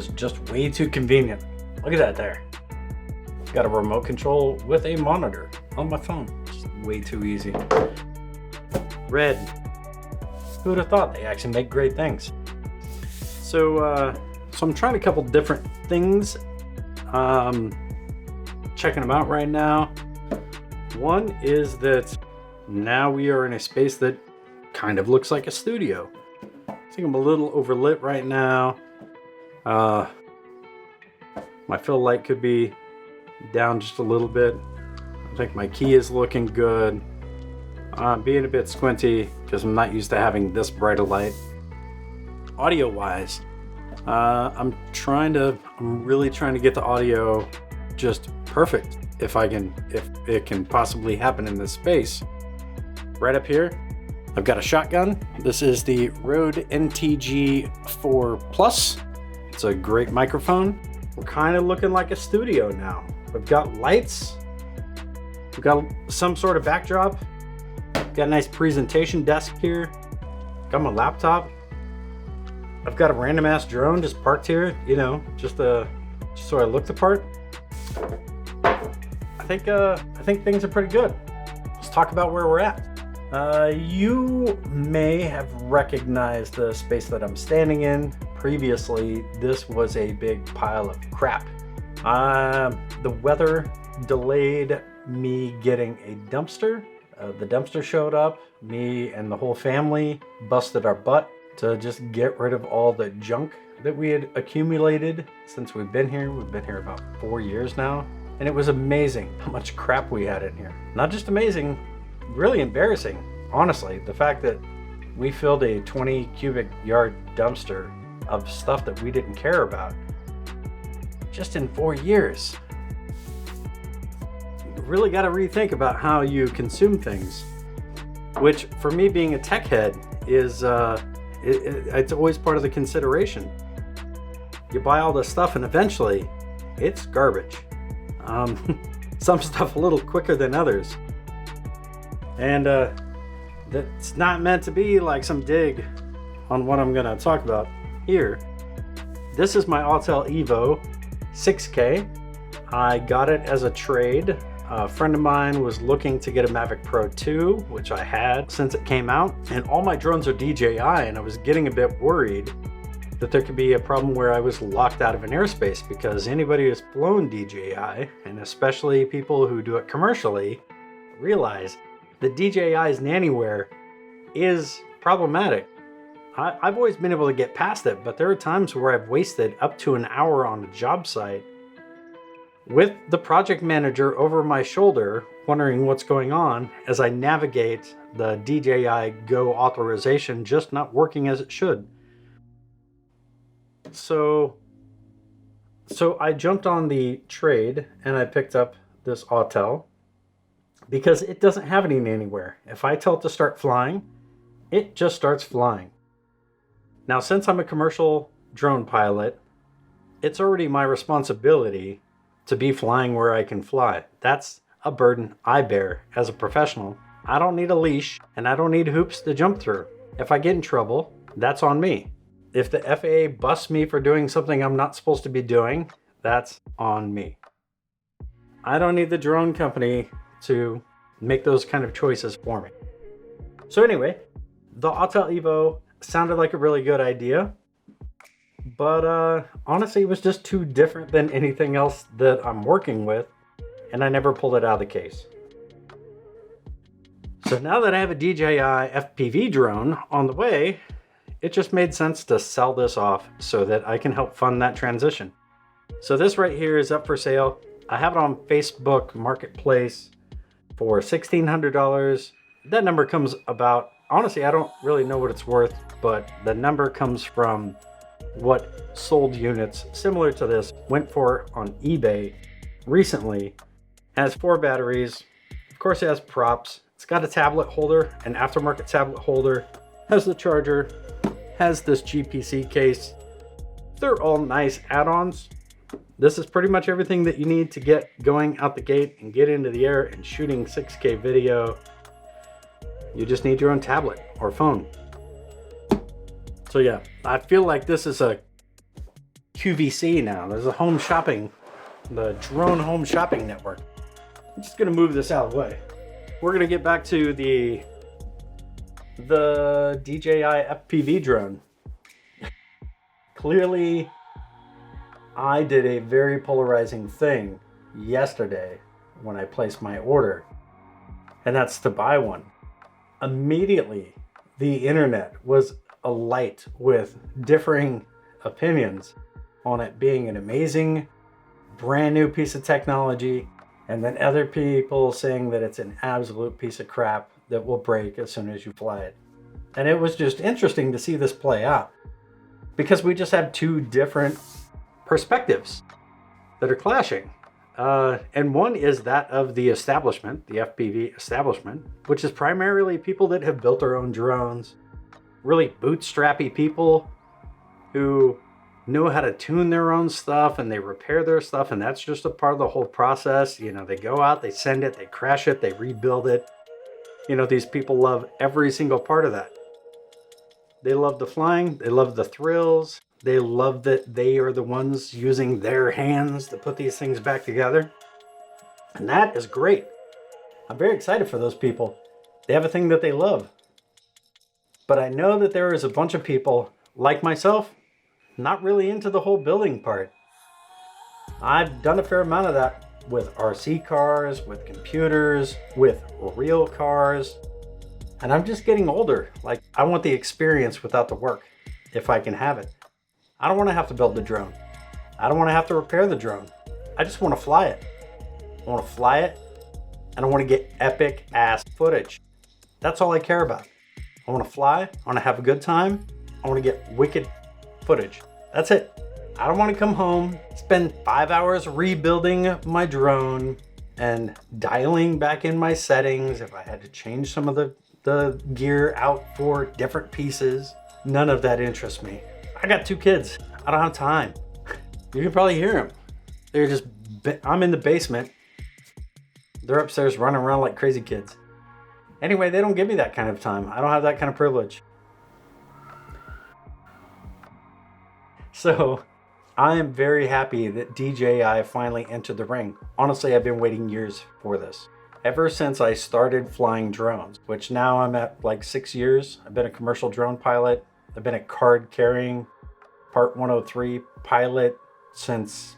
is just way too convenient. Look at that there. Got a remote control with a monitor on my phone. Just way too easy. Red. Who would have thought they actually make great things? So I'm trying a couple different things. Checking them out right now. One is that now we are in a space that kind of looks like a studio. I think I'm a little overlit right now. My fill light could be down just a little bit. I think my key is looking good. Being a bit squinty because I'm not used to having this bright a light. Audio wise, I'm really trying to get the audio just perfect if it can possibly happen in this space. Right up here, I've got a shotgun. This is the Rode NTG4 Plus. It's a great microphone. We're kind of looking like a studio now. We've got lights. We've got some sort of backdrop. Got a nice presentation desk here. Got my laptop. I've got a random ass drone just parked here, you know, just so I look the part. I think things are pretty good. Let's talk about where we're at. You may have recognized the space that I'm standing in. Previously, this was a big pile of crap. The weather delayed me getting a dumpster. The dumpster showed up. Me and the whole family busted our butt to just get rid of all the junk that we had accumulated since we've been here. We've been here about 4 years now. And it was amazing how much crap we had in here. Not just amazing, really embarrassing. Honestly, the fact that we filled a 20 cubic yard dumpster of stuff that we didn't care about just in 4 years. You really got to rethink about how you consume things, which for me being a tech head is it's always part of the consideration. You buy all this stuff and eventually it's garbage. Some stuff a little quicker than others. And that's not meant to be like some dig on what I'm gonna talk about here. This is my Autel Evo 6K. I got it as a trade. A friend of mine was looking to get a Mavic Pro 2, which I had since it came out, and all my drones are DJI, and I was getting a bit worried that there could be a problem where I was locked out of an airspace, because anybody who's flown DJI, and especially people who do it commercially, realize that DJI's Nannywear is problematic. I've always been able to get past it, but there are times where I've wasted up to an hour on a job site with the project manager over my shoulder, wondering what's going on as I navigate the DJI Go authorization just not working as it should. So I jumped on the trade and I picked up this Autel because it doesn't have any anywhere. If I tell it to start flying, it just starts flying. Now, since I'm a commercial drone pilot, it's already my responsibility to be flying where I can fly. That's a burden I bear as a professional. I don't need a leash and I don't need hoops to jump through. If I get in trouble, that's on me. If the FAA busts me for doing something I'm not supposed to be doing, that's on me. I don't need the drone company to make those kind of choices for me. So anyway, the Autel Evo sounded like a really good idea. But honestly, it was just too different than anything else that I'm working with, and I never pulled it out of the case. So now that I have a DJI FPV drone on the way, it just made sense to sell this off so that I can help fund that transition. So this right here is up for sale. I have it on Facebook Marketplace for $1,600. That number comes about, honestly, I don't really know what it's worth, but the number comes from what sold units similar to this went for on eBay recently. It has 4 batteries. Of course, it has props. It's got a tablet holder, an aftermarket tablet holder, has the charger, has this GPC case. They're all nice add-ons. This is pretty much everything that you need to get going out the gate and get into the air and shooting 6K video. You just need your own tablet or phone. So yeah, I feel like this is a QVC now. There's a home shopping, the drone home shopping network. I'm just gonna move this out of the way. We're gonna get back to the DJI FPV drone. Clearly, I did a very polarizing thing yesterday when I placed my order, and that's to buy one. Immediately, the internet was alight with differing opinions on it being an amazing, brand new piece of technology, and then other people saying that it's an absolute piece of crap that will break as soon as you fly it. And it was just interesting to see this play out, because we just have two different perspectives that are clashing. And one is that of the establishment, the FPV establishment, which is primarily people that have built their own drones, really bootstrappy people who know how to tune their own stuff, and they repair their stuff, and that's just a part of the whole process. You know, they go out, they send it, they crash it, they rebuild it. You know, these people love every single part of that. They love the flying, they love the thrills, they love that they are the ones using their hands to put these things back together. And that is great. I'm very excited for those people. They have a thing that they love. But I know that there is a bunch of people like myself, not really into the whole building part. I've done a fair amount of that with RC cars, with computers, with real cars. And I'm just getting older. Like, I want the experience without the work, if I can have it. I don't want to have to build the drone. I don't want to have to repair the drone. I just want to fly it. I want to fly it, and I want to get epic ass footage. That's all I care about. I want to fly, I want to have a good time, I want to get wicked footage. That's it. I don't want to come home, spend 5 hours rebuilding my drone and dialing back in my settings if I had to change some of the gear out for different pieces. None of that interests me. I got 2 kids. I don't have time. You can probably hear them. They're just, I'm in the basement. They're upstairs running around like crazy kids. Anyway, they don't give me that kind of time. I don't have that kind of privilege. So I am very happy that DJI finally entered the ring. Honestly, I've been waiting years for this. Ever since I started flying drones, which now I'm at like 6 years. I've been a commercial drone pilot. I've been a card carrying Part 103 pilot since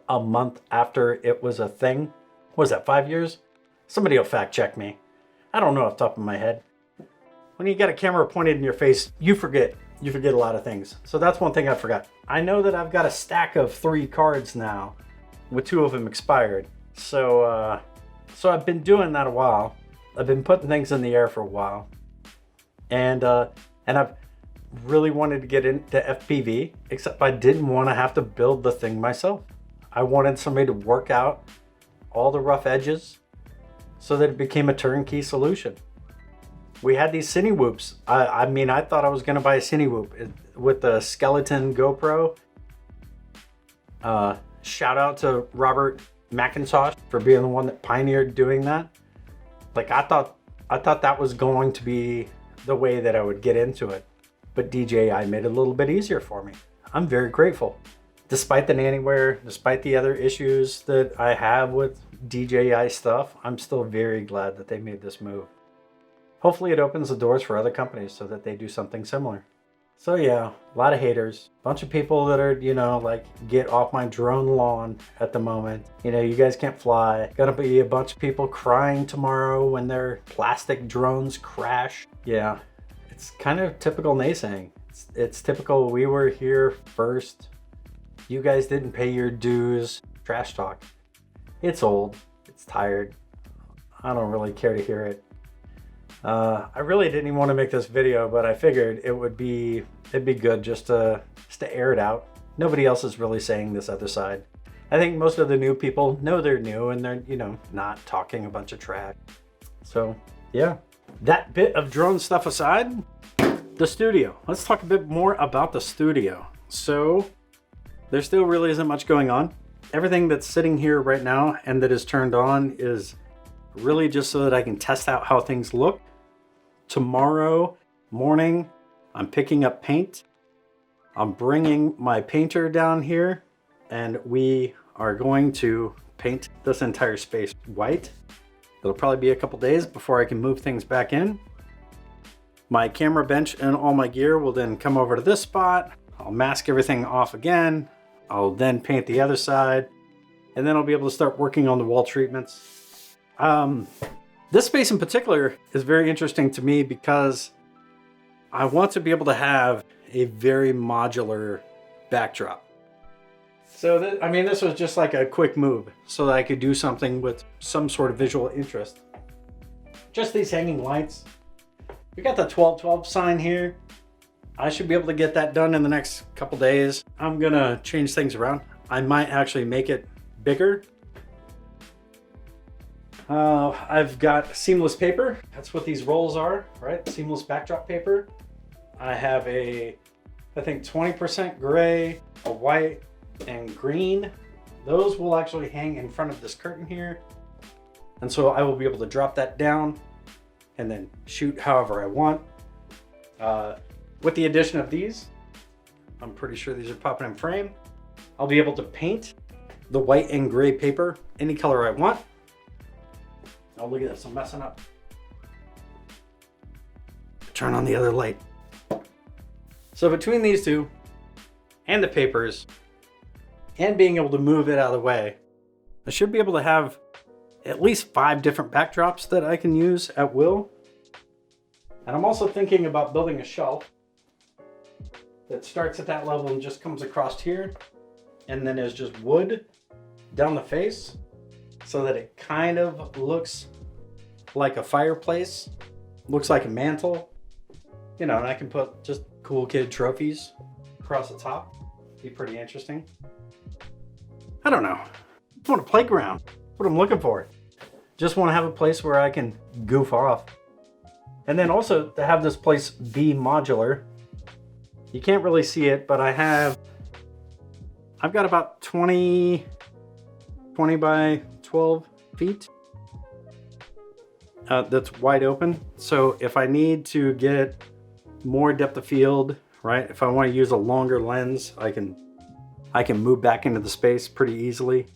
a month after it was a thing. What was that, 5 years? Somebody will fact check me. I don't know off the top of my head. When you got a camera pointed in your face, you forget a lot of things. So that's one thing I forgot. I know that I've got a stack of 3 cards now, with 2 of them expired. So I've been doing that a while. I've been putting things in the air for a while. And I've really wanted to get into FPV, except I didn't want to have to build the thing myself. I wanted somebody to work out all the rough edges so that it became a turnkey solution. We had these Cine Whoops. I mean, I thought I was going to buy a Cine Whoop with the skeleton GoPro. Shout out to Robert McIntosh for being the one that pioneered doing that. Like, I thought that was going to be the way that I would get into it. But DJI made it a little bit easier for me. I'm very grateful. Despite the nannywear, despite the other issues that I have with DJI stuff, I'm still very glad that they made this move. Hopefully it opens the doors for other companies so that they do something similar. So yeah, a lot of haters. Bunch of people that are, you know, like, get off my drone lawn at the moment. You know, you guys can't fly. Gonna be a bunch of people crying tomorrow when their plastic drones crash. Yeah, it's kind of typical naysaying. It's typical, we were here first. You guys didn't pay your dues. Trash talk. It's old. It's tired. I don't really care to hear it. I really didn't even want to make this video, but I figured it'd be good just to air it out. Nobody else is really saying this other side. I think most of the new people know they're new and they're, you know, not talking a bunch of trash. So yeah, that bit of drone stuff aside, the studio. Let's talk a bit more about the studio. So there still really isn't much going on. Everything that's sitting here right now and that is turned on is really just so that I can test out how things look. Tomorrow morning, I'm picking up paint I'm bringing my painter down here and we are going to paint this entire space white. It'll probably be a couple days before I can move things back in. My camera bench and all my gear will then come over to this spot. I'll mask everything off again. I'll then paint the other side, and then I'll be able to start working on the wall treatments. This space in particular is very interesting to me because I want to be able to have a very modular backdrop. So I mean, this was just like a quick move so that I could do something with some sort of visual interest. Just these hanging lights. We got the 12-12 sign here. I should be able to get that done in the next couple days. I'm gonna change things around. I might actually make it bigger. I've got seamless paper. That's what these rolls are, right? Seamless backdrop paper. I have I think 20% gray, a white, and green. Those will actually hang in front of this curtain here. And so I will be able to drop that down and then shoot however I want. With the addition of these, I'm pretty sure these are popping in frame. I'll be able to paint the white and gray paper any color I want. Oh, look at this, I'm messing up. Turn on the other light. So between these two and the papers and being able to move it out of the way, I should be able to have at least 5 different backdrops that I can use at will. And I'm also thinking about building a shelf that starts at that level and just comes across here and then is just wood down the face so that it kind of looks like a fireplace, looks like a mantle, you know, and I can put just cool kid trophies across the top. Be pretty interesting. I don't know. I want a playground. That's what I'm looking for. Just want to have a place where I can goof off. And then also to have this place be modular. You can't really see it, but I've got about 20 by 12 feet that's wide open. So if I need to get more depth of field, right? If I want to use a longer lens, I can move back into the space pretty easily.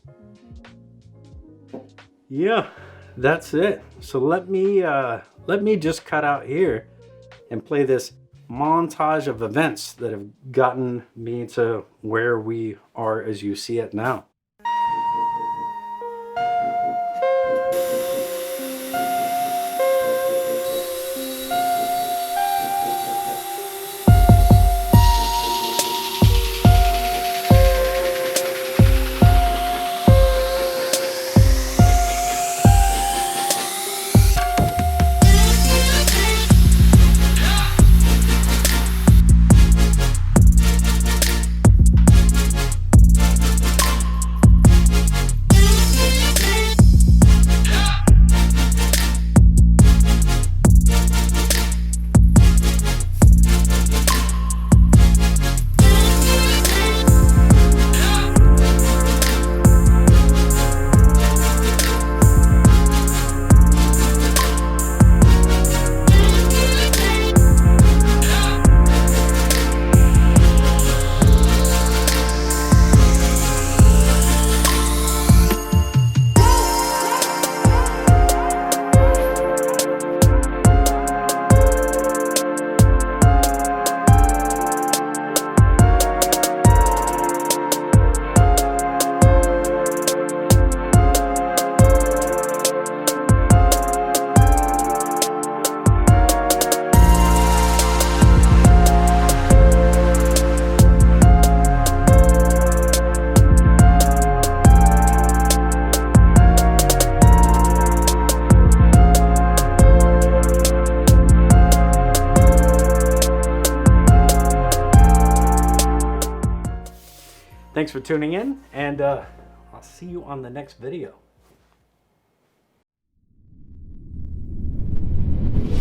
Yeah, that's it. So let me just cut out here and play this montage of events that have gotten me to where we are as you see it now. Thanks for tuning in, and I'll see you on the next video.